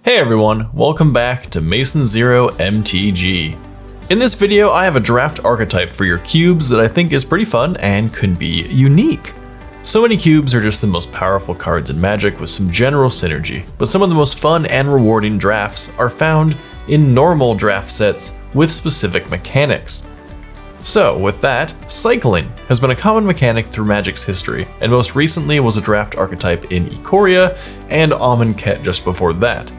Hey everyone, welcome back to Masonzero MTG. In this video, I have a draft archetype for your cubes that I think is pretty fun and could be unique. So many cubes are just the most powerful cards in Magic with some general synergy, but some of the most fun and rewarding drafts are found in normal draft sets with specific mechanics. So with that, cycling has been a common mechanic through Magic's history, and most recently was a draft archetype in Ikoria and Amonkhet just before that.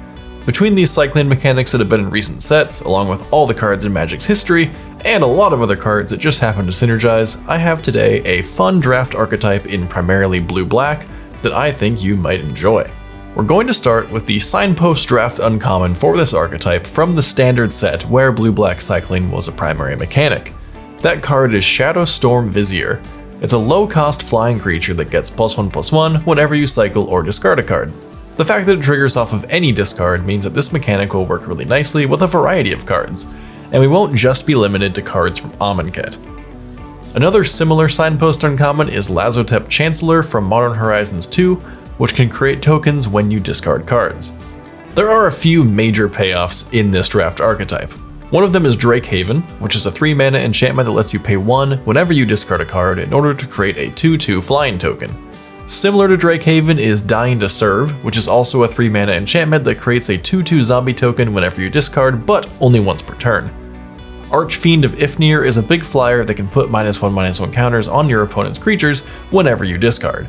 Between these cycling mechanics that have been in recent sets, along with all the cards in Magic's history, and a lot of other cards that just happen to synergize, I have today a fun draft archetype in primarily blue-black that I think you might enjoy. We're going to start with the signpost draft uncommon for this archetype from the standard set where blue-black cycling was a primary mechanic. That card is Shadowstorm Vizier. It's a low-cost flying creature that gets +1/+1 whenever you cycle or discard a card. The fact that it triggers off of any discard means that this mechanic will work really nicely with a variety of cards, and we won't just be limited to cards from Amonkhet. Another similar signpost uncommon is Lazotep Chancellor from Modern Horizons 2, which can create tokens when you discard cards. There are a few major payoffs in this draft archetype. One of them is Drakehaven, which is a 3-mana enchantment that lets you pay 1 whenever you discard a card in order to create a 2/2 flying token. Similar to Drakehaven is Dying to Serve, which is also a 3-mana enchantment that creates a 2/2 zombie token whenever you discard, but only once per turn. Archfiend of Ifnir is a big flyer that can put -1/-1 counters on your opponent's creatures whenever you discard.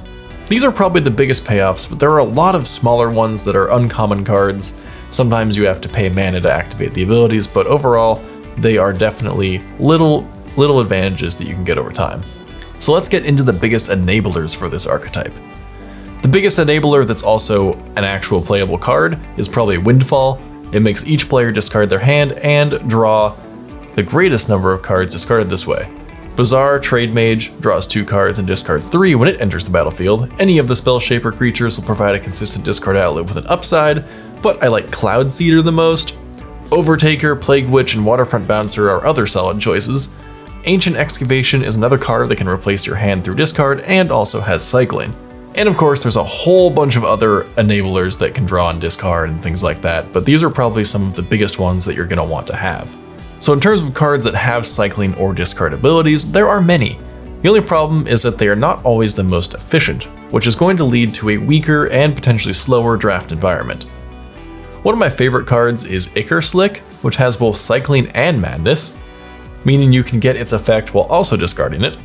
These are probably the biggest payoffs, but there are a lot of smaller ones that are uncommon cards. Sometimes you have to pay mana to activate the abilities, but overall, they are definitely little advantages that you can get over time. So let's get into the biggest enablers for this archetype. The biggest enabler that's also an actual playable card is probably Windfall. It makes each player discard their hand and draw the greatest number of cards discarded this way. Bazaar Trade Mage draws 2 cards and discards 3 when it enters the battlefield. Any of the Spell Shaper creatures will provide a consistent discard outlet with an upside, but I like Cloudseeder the most. Overtaker, Plague Witch, and Waterfront Bouncer are other solid choices. Ancient Excavation is another card that can replace your hand through discard and also has cycling. And of course, there's a whole bunch of other enablers that can draw and discard and things like that, but these are probably some of the biggest ones that you're going to want to have. So in terms of cards that have cycling or discard abilities, there are many. The only problem is that they are not always the most efficient, which is going to lead to a weaker and potentially slower draft environment. One of my favorite cards is Ikerslick, which has both cycling and madness, meaning you can get its effect while also discarding it.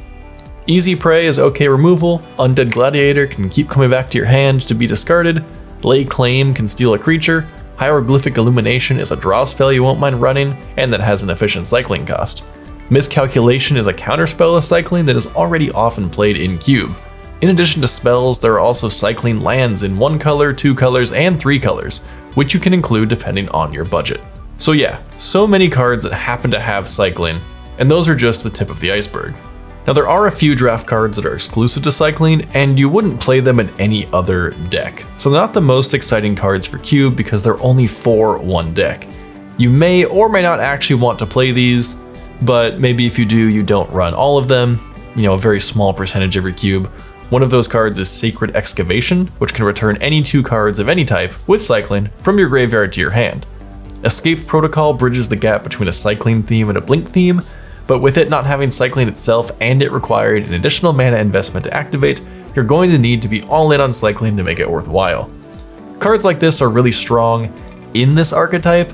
Easy Prey is okay removal, Undead Gladiator can keep coming back to your hand to be discarded, Lay Claim can steal a creature, Hieroglyphic Illumination is a draw spell you won't mind running, and that has an efficient cycling cost. Miscalculation is a counterspell of cycling that is already often played in Cube. In addition to spells, there are also cycling lands in 1 color, 2 colors, and 3 colors, which you can include depending on your budget. So yeah, so many cards that happen to have cycling, and those are just the tip of the iceberg. Now there are a few draft cards that are exclusive to cycling, and you wouldn't play them in any other deck. So they're not the most exciting cards for Cube because they're only for one deck. You may or may not actually want to play these, but maybe if you do, you don't run all of them, a very small percentage of your cube. One of those cards is Sacred Excavation, which can return any 2 cards of any type with cycling from your graveyard to your hand. Escape Protocol bridges the gap between a cycling theme and a blink theme, but with it not having cycling itself and it requiring an additional mana investment to activate, you're going to need to be all in on cycling to make it worthwhile. Cards like this are really strong in this archetype,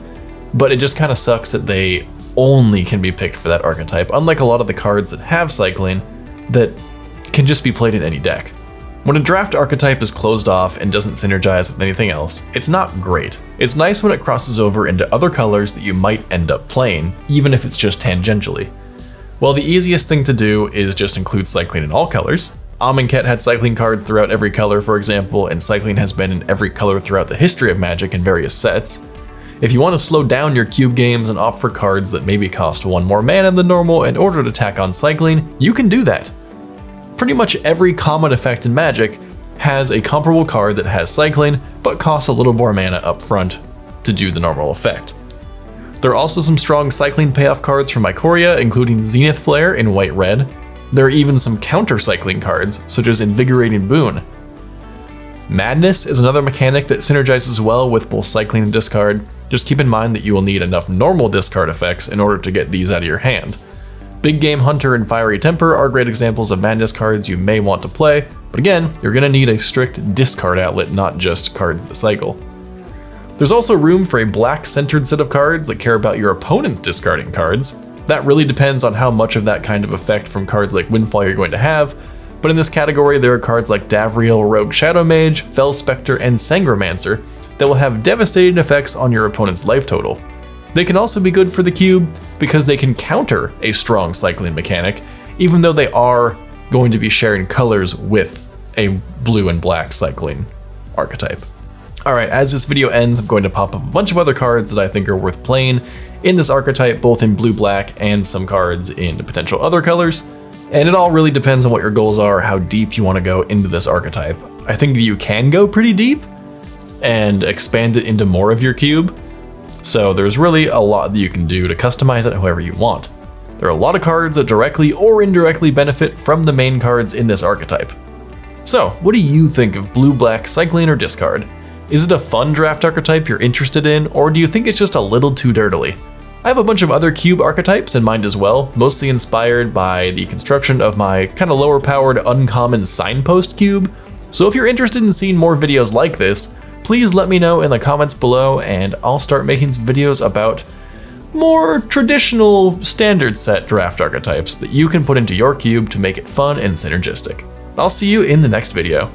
but it just kind of sucks that they only can be picked for that archetype, unlike a lot of the cards that have cycling that can just be played in any deck. When a draft archetype is closed off and doesn't synergize with anything else, it's not great. It's nice when it crosses over into other colors that you might end up playing, even if it's just tangentially. Well, the easiest thing to do is just include cycling in all colors. Amonkhet had cycling cards throughout every color, for example, and cycling has been in every color throughout the history of Magic in various sets. If you want to slow down your cube games and opt for cards that maybe cost 1 more mana than normal in order to tack on cycling, you can do that. Pretty much every common effect in Magic has a comparable card that has cycling, but costs a little more mana up front to do the normal effect. There are also some strong cycling payoff cards from Ikoria, including Zenith Flare in white-red. There are even some counter-cycling cards, such as Invigorating Boon. Madness is another mechanic that synergizes well with both cycling and discard. Just keep in mind that you will need enough normal discard effects in order to get these out of your hand. Big Game Hunter and Fiery Temper are great examples of Madness cards you may want to play, but again, you're going to need a strict discard outlet, not just cards that cycle. There's also room for a black-centered set of cards that care about your opponent's discarding cards. That really depends on how much of that kind of effect from cards like Windfall you're going to have, but in this category there are cards like Davriel, Rogue Shadow Mage, Fell Spectre, and Sangromancer that will have devastating effects on your opponent's life total. They can also be good for the cube because they can counter a strong cycling mechanic, even though they are going to be sharing colors with a blue and black cycling archetype. Alright, as this video ends, I'm going to pop up a bunch of other cards that I think are worth playing in this archetype, both in blue-black and some cards in potential other colors. And it all really depends on what your goals are, how deep you want to go into this archetype. I think that you can go pretty deep and expand it into more of your cube. So there's really a lot that you can do to customize it however you want. There are a lot of cards that directly or indirectly benefit from the main cards in this archetype. So what do you think of blue-black cycling or discard? Is it a fun draft archetype you're interested in, or do you think it's just a little too dirtily? I have a bunch of other cube archetypes in mind as well, mostly inspired by the construction of my kind of lower powered uncommon signpost cube. So if you're interested in seeing more videos like this, please let me know in the comments below and I'll start making some videos about more traditional standard set draft archetypes that you can put into your cube to make it fun and synergistic. I'll see you in the next video.